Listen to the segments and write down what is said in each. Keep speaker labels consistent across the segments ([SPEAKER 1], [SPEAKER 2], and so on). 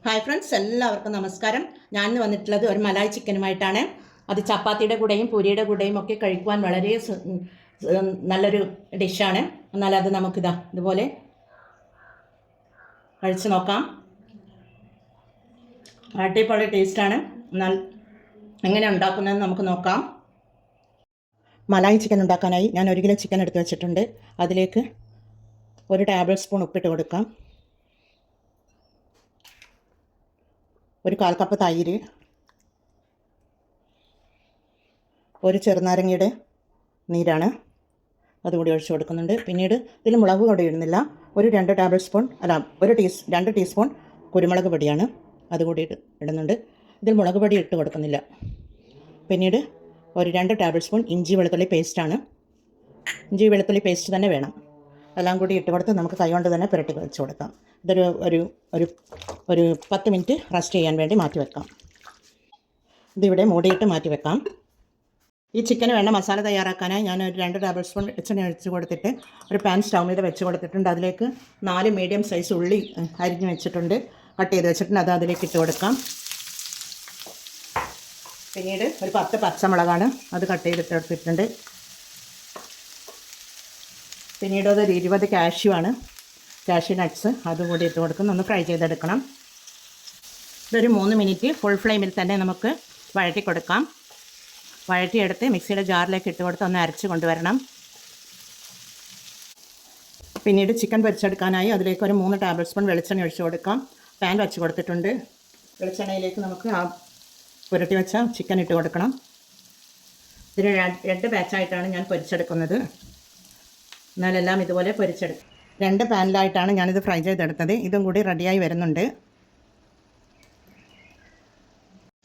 [SPEAKER 1] Hi friends, എല്ലാവർക്കും നമസ്കാരം. ഞാൻ വന്നിട്ടുള്ളത് ഒരു മലായ് ചിക്കനുമായിട്ടാണ്. അത് ചപ്പാത്തിയുടെ കൂടെയും പൂരിയുടെ കൂടെയും ഒക്കെ കഴിക്കുവാൻ വളരെ നല്ലൊരു ഡിഷാണ്. എന്നാൽ അത് നമുക്കിതാ ഇതുപോലെ കഴിച്ച് നോക്കാം. അടിപൊളി ടേസ്റ്റാണ്. എന്നാൽ എങ്ങനെ ഉണ്ടാക്കുന്നതെന്ന് നമുക്ക് നോക്കാം. മലായ് ചിക്കൻ ഉണ്ടാക്കാനായി ഞാൻ 1 കിലോ ചിക്കൻ എടുത്ത് വെച്ചിട്ടുണ്ട്. അതിലേക്ക് 1 ടേബിൾ സ്പൂൺ ഉപ്പിട്ട് കൊടുക്കാം. 1 കാൽ കപ്പ് തൈര്, 1 ചെറുനാരങ്ങയുടെ നീരാണ്, അതുകൂടി ഒഴിച്ചു കൊടുക്കുന്നുണ്ട്. പിന്നീട് ഇതിൽ മുളക് പൊടി ഇടുന്നില്ല. 2 ടേബിൾ സ്പൂൺ 2 ടീസ്പൂൺ കുരുമുളക് പൊടിയാണ്, അതുകൂടി ഇടുന്നുണ്ട്. ഇതിൽ മുളക് പൊടി ഇട്ട് കൊടുക്കുന്നില്ല. പിന്നീട് 2 ടേബിൾ സ്പൂൺ ഇഞ്ചി വെളുത്തുള്ളി പേസ്റ്റാണ്. ഇഞ്ചി വെളുത്തുള്ളി പേസ്റ്റ് തന്നെ വേണം. എല്ലാം കൂടി ഇട്ട് കൊടുത്ത് നമുക്ക് കൈകൊണ്ട് തന്നെ പുരട്ടി വെച്ച് കൊടുക്കാം. ഇതൊരു ഒരു 10 മിനിറ്റ് റെസ്റ്റ് ചെയ്യാൻ വേണ്ടി മാറ്റി വെക്കാം. ഇതിവിടെ മൂടിയിട്ട് മാറ്റി വെക്കാം. ഈ ചിക്കന് വേണ്ട മസാല തയ്യാറാക്കാനായി ഞാൻ 2 ടേബിൾ സ്പൂൺ വെളിച്ചെണ്ണ ഒഴിച്ച് കൊടുത്തിട്ട് ഒരു പാൻ സ്റ്റൗ మీద വെച്ച് കൊടുത്തിട്ടുണ്ട്. അതിലേക്ക് 4 മീഡിയം സൈസ് ഉള്ളി അരിഞ്ഞ് വെച്ചിട്ടുണ്ട്, കട്ട് ചെയ്ത് വെച്ചിട്ടുണ്ട്. അത് അതിലേക്ക് ഇട്ട് കൊടുക്കാം. പിന്നീട് ഒരു 10 പച്ചമുളകാണ്, അത് കട്ട് ചെയ്തിട്ട് എടുത്തിട്ടുണ്ട്. പിന്നീട് അതൊരു 20 കാഷ്യൂ നട്ട്സ്, അതുകൂടി ഇട്ട് കൊടുക്കുന്നു. ഒന്ന് ഫ്രൈ ചെയ്തെടുക്കണം. ഇതൊരു 3 മിനിറ്റ് ഫുൾ ഫ്ലെയിമിൽ തന്നെ നമുക്ക് വഴറ്റി കൊടുക്കാം. വഴറ്റിയെടുത്ത് മിക്സിയുടെ ജാറിലേക്ക് ഇട്ട് കൊടുത്ത് ഒന്ന് അരച്ച് കൊണ്ടുവരണം. പിന്നീട് ചിക്കൻ പൊരിച്ചെടുക്കാനായി അതിലേക്ക് ഒരു 3 ടേബിൾ സ്പൂൺ വെളിച്ചെണ്ണ ഒഴിച്ച് കൊടുക്കാം. പാൻ വെച്ച് കൊടുത്തിട്ടുണ്ട്. വെളിച്ചെണ്ണയിലേക്ക് നമുക്ക് ആ പുരട്ടി വെച്ച ചിക്കൻ ഇട്ട് കൊടുക്കണം. ഇതിന് 2 ബാച്ചായിട്ടാണ് ഞാൻ പൊരിച്ചെടുക്കുന്നത്. എന്നാലെല്ലാം ഇതുപോലെ പൊരിച്ചെടുക്കും. 2 പാനിലായിട്ടാണ് ഞാനിത് ഫ്രൈ ചെയ്തെടുത്തത്. ഇതും കൂടി റെഡിയായി വരുന്നുണ്ട്.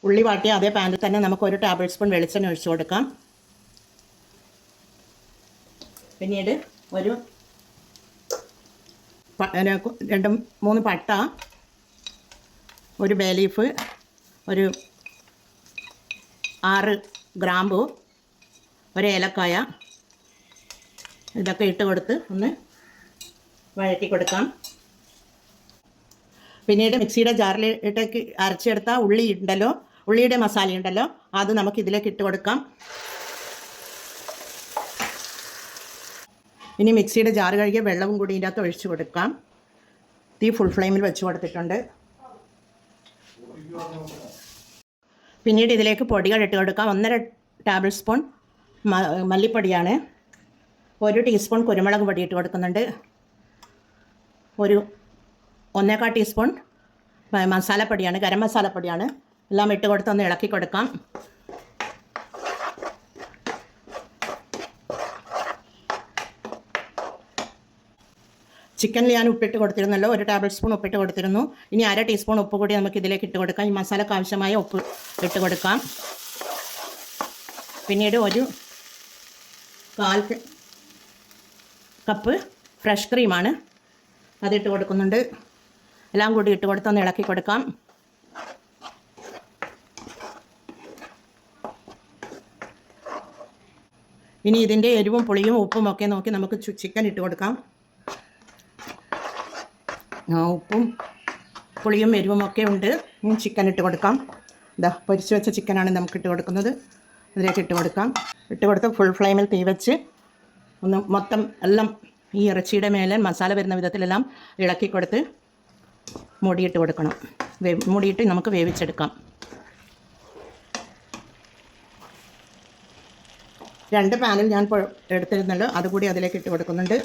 [SPEAKER 1] ഉള്ളി വാട്ടിയ അതേ പാനിൽ തന്നെ നമുക്ക് 1 ടേബിൾ സ്പൂൺ വെളിച്ചെണ്ണ ഒഴിച്ചു കൊടുക്കാം. പിന്നീട് 2-3 പട്ട, 1 ബേ ലീഫ്, 6 ഗ്രാമ്പു, 1 ഏലക്കായ, ഇതൊക്കെ ഇട്ട് കൊടുത്ത് ഒന്ന് വഴറ്റി കൊടുക്കാം. പിന്നീട് മിക്സിയുടെ ജാറിലേക്ക് അരച്ചെടുത്ത ഉള്ളിയുടെ മസാല ഉണ്ടല്ലോ, അത് നമുക്ക് ഇതിലേക്ക് ഇട്ട് കൊടുക്കാം. ഇനി മിക്സിയുടെ ജാറ് കഴുകിയ വെള്ളവും കൂടി ഇതിൻ്റെ അകത്ത് ഒഴിച്ചു കൊടുക്കാം. തീ ഫുൾ ഫ്ലെയിമിൽ വെച്ച് കൊടുത്തിട്ടുണ്ട്. പിന്നീട് ഇതിലേക്ക് പൊടികൾ ഇട്ട് കൊടുക്കാം. 1.5 ടേബിൾ സ്പൂൺ മല്ലിപ്പൊടിയാണ്, 1 ടീസ്പൂൺ കുരുമുളക് പൊടി ഇട്ട് കൊടുക്കുന്നുണ്ട്, 1.25 ടീസ്പൂൺ മസാലപ്പൊടിയാണ്, ഗരം മസാലപ്പൊടിയാണ്. എല്ലാം ഇട്ട് കൊടുത്ത് ഒന്ന് ഇളക്കി കൊടുക്കാം. ചിക്കനിൽ ഞാൻ ഉപ്പിട്ട് കൊടുത്തിരുന്നല്ലോ, 1 ടേബിൾ സ്പൂൺ ഉപ്പിട്ട് കൊടുത്തിരുന്നു. ഇനി 1/2 ടീസ്പൂൺ ഉപ്പ് കൂടി നമുക്ക് ഇതിലേക്ക് ഇട്ട് കൊടുക്കാം. ഈ മസാലക്ക് ആവശ്യമായ ഉപ്പ് ഇട്ട് കൊടുക്കാം. പിന്നീട് 1 കാൽ കപ്പ് ഫ്രഷ് ക്രീമാണ്, അതിട്ട് കൊടുക്കുന്നുണ്ട്. എല്ലാം കൂടി ഇട്ട് കൊടുത്തൊന്ന് ഇളക്കി കൊടുക്കാം. ഇനി ഇതിൻ്റെ എരിവും പുളിയും ഉപ്പും ഒക്കെ നോക്കി നമുക്ക് ചിക്കൻ ഇട്ട് കൊടുക്കാം. ഉപ്പും പുളിയും എരിവും ഒക്കെ ഉണ്ട്. ചിക്കൻ ഇട്ട് കൊടുക്കാം. ഇതാ പൊരിച്ച് വെച്ച ചിക്കനാണ് നമുക്ക് ഇട്ട് കൊടുക്കുന്നത്. അതിലേക്ക് ഇട്ട് കൊടുക്കാം. ഇട്ട് കൊടുത്ത് ഫുൾ ഫ്ലെയിമിൽ തീ വെച്ച് ഒന്ന് മൊത്തം എല്ലാം ഈ ഇറച്ചിയുടെ മേലെ മസാല വരുന്ന വിധത്തിലെല്ലാം ഇളക്കി കൊടുത്ത് മൂടിയിട്ട് കൊടുക്കണം. മൂടിയിട്ട് നമുക്ക് വേവിച്ചെടുക്കാം. 2 പാനിൽ ഞാൻ എടുത്തിരുന്നല്ലോ, അതുകൂടി അതിലേക്ക് ഇട്ട് കൊടുക്കുന്നുണ്ട്.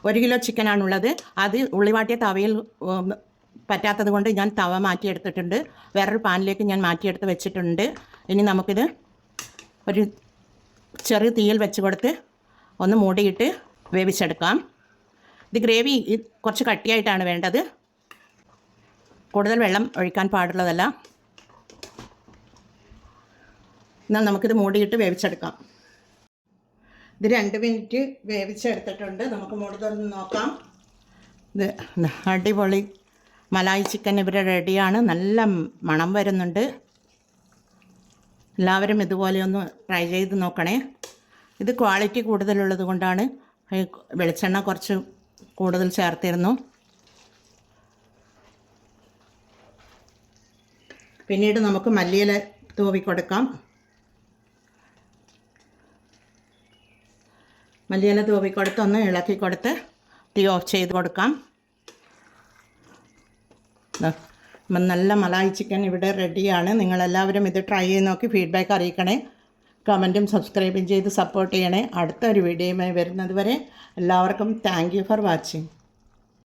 [SPEAKER 1] ഒരു കിലോ ചിക്കനാണുള്ളത്. അത് ഉള്ളിവാട്ടിയ തവയിൽ പറ്റാത്തത് കൊണ്ട് ഞാൻ തവ മാറ്റിയെടുത്തിട്ടുണ്ട്. വേറൊരു പാനിലേക്ക് ഞാൻ മാറ്റിയെടുത്ത് വെച്ചിട്ടുണ്ട്. ഇനി നമുക്കിത് ഒരു ചെറിയ തീയിൽ വെച്ച് കൊടുത്ത് ഒന്ന് മൂടിയിട്ട് വേവിച്ചെടുക്കാം. ഇത് ഗ്രേവി കുറച്ച് കട്ടിയായിട്ടാണ് വേണ്ടത്, കൂടുതൽ വെള്ളം ഒഴിക്കാൻ പാടുള്ളതല്ല. എന്നാൽ നമുക്കിത് മൂടിയിട്ട് വേവിച്ചെടുക്കാം. ഇത് 2 മിനിറ്റ് വേവിച്ചെടുത്തിട്ടുണ്ട്. നമുക്ക് മൂടി തുറന്ന് നോക്കാം. ഇത് അടിപൊളി മലായ് ചിക്കൻ ഇവിടെ റെഡിയാണ്. നല്ല മണം വരുന്നുണ്ട്. എല്ലാവരും ഇതുപോലെ ഒന്ന് ട്രൈ ചെയ്ത് നോക്കണേ. ഇത് ക്വാളിറ്റി കൂടുതലുള്ളത് കൊണ്ടാണ് വെളിച്ചെണ്ണ കുറച്ച് കൂടുതൽ ചേർത്തിരുന്നു. പിന്നീട് നമുക്ക് മല്ലിയില തൂവി കൊടുക്കാം. മല്ലിയില തൂവി കൊടുത്ത് ഒന്ന് ഇളക്കി കൊടുത്ത് തീ ഓഫ് ചെയ്ത് കൊടുക്കാം. നല്ല മലായി ചിക്കൻ ഇവിടെ റെഡിയാണ്. നിങ്ങളെല്ലാവരും ഇത് ട്രൈ ചെയ്ത് നോക്കി ഫീഡ്ബാക്ക് അറിയിക്കണേ. കമൻറ്റും സബ്സ്ക്രൈബും ചെയ്ത് സപ്പോർട്ട് ചെയ്യണേ. അടുത്തൊരു വീഡിയോയുമായി വരുന്നത് വരെ എല്ലാവർക്കും താങ്ക് യു ഫോർ വാച്ചിങ്.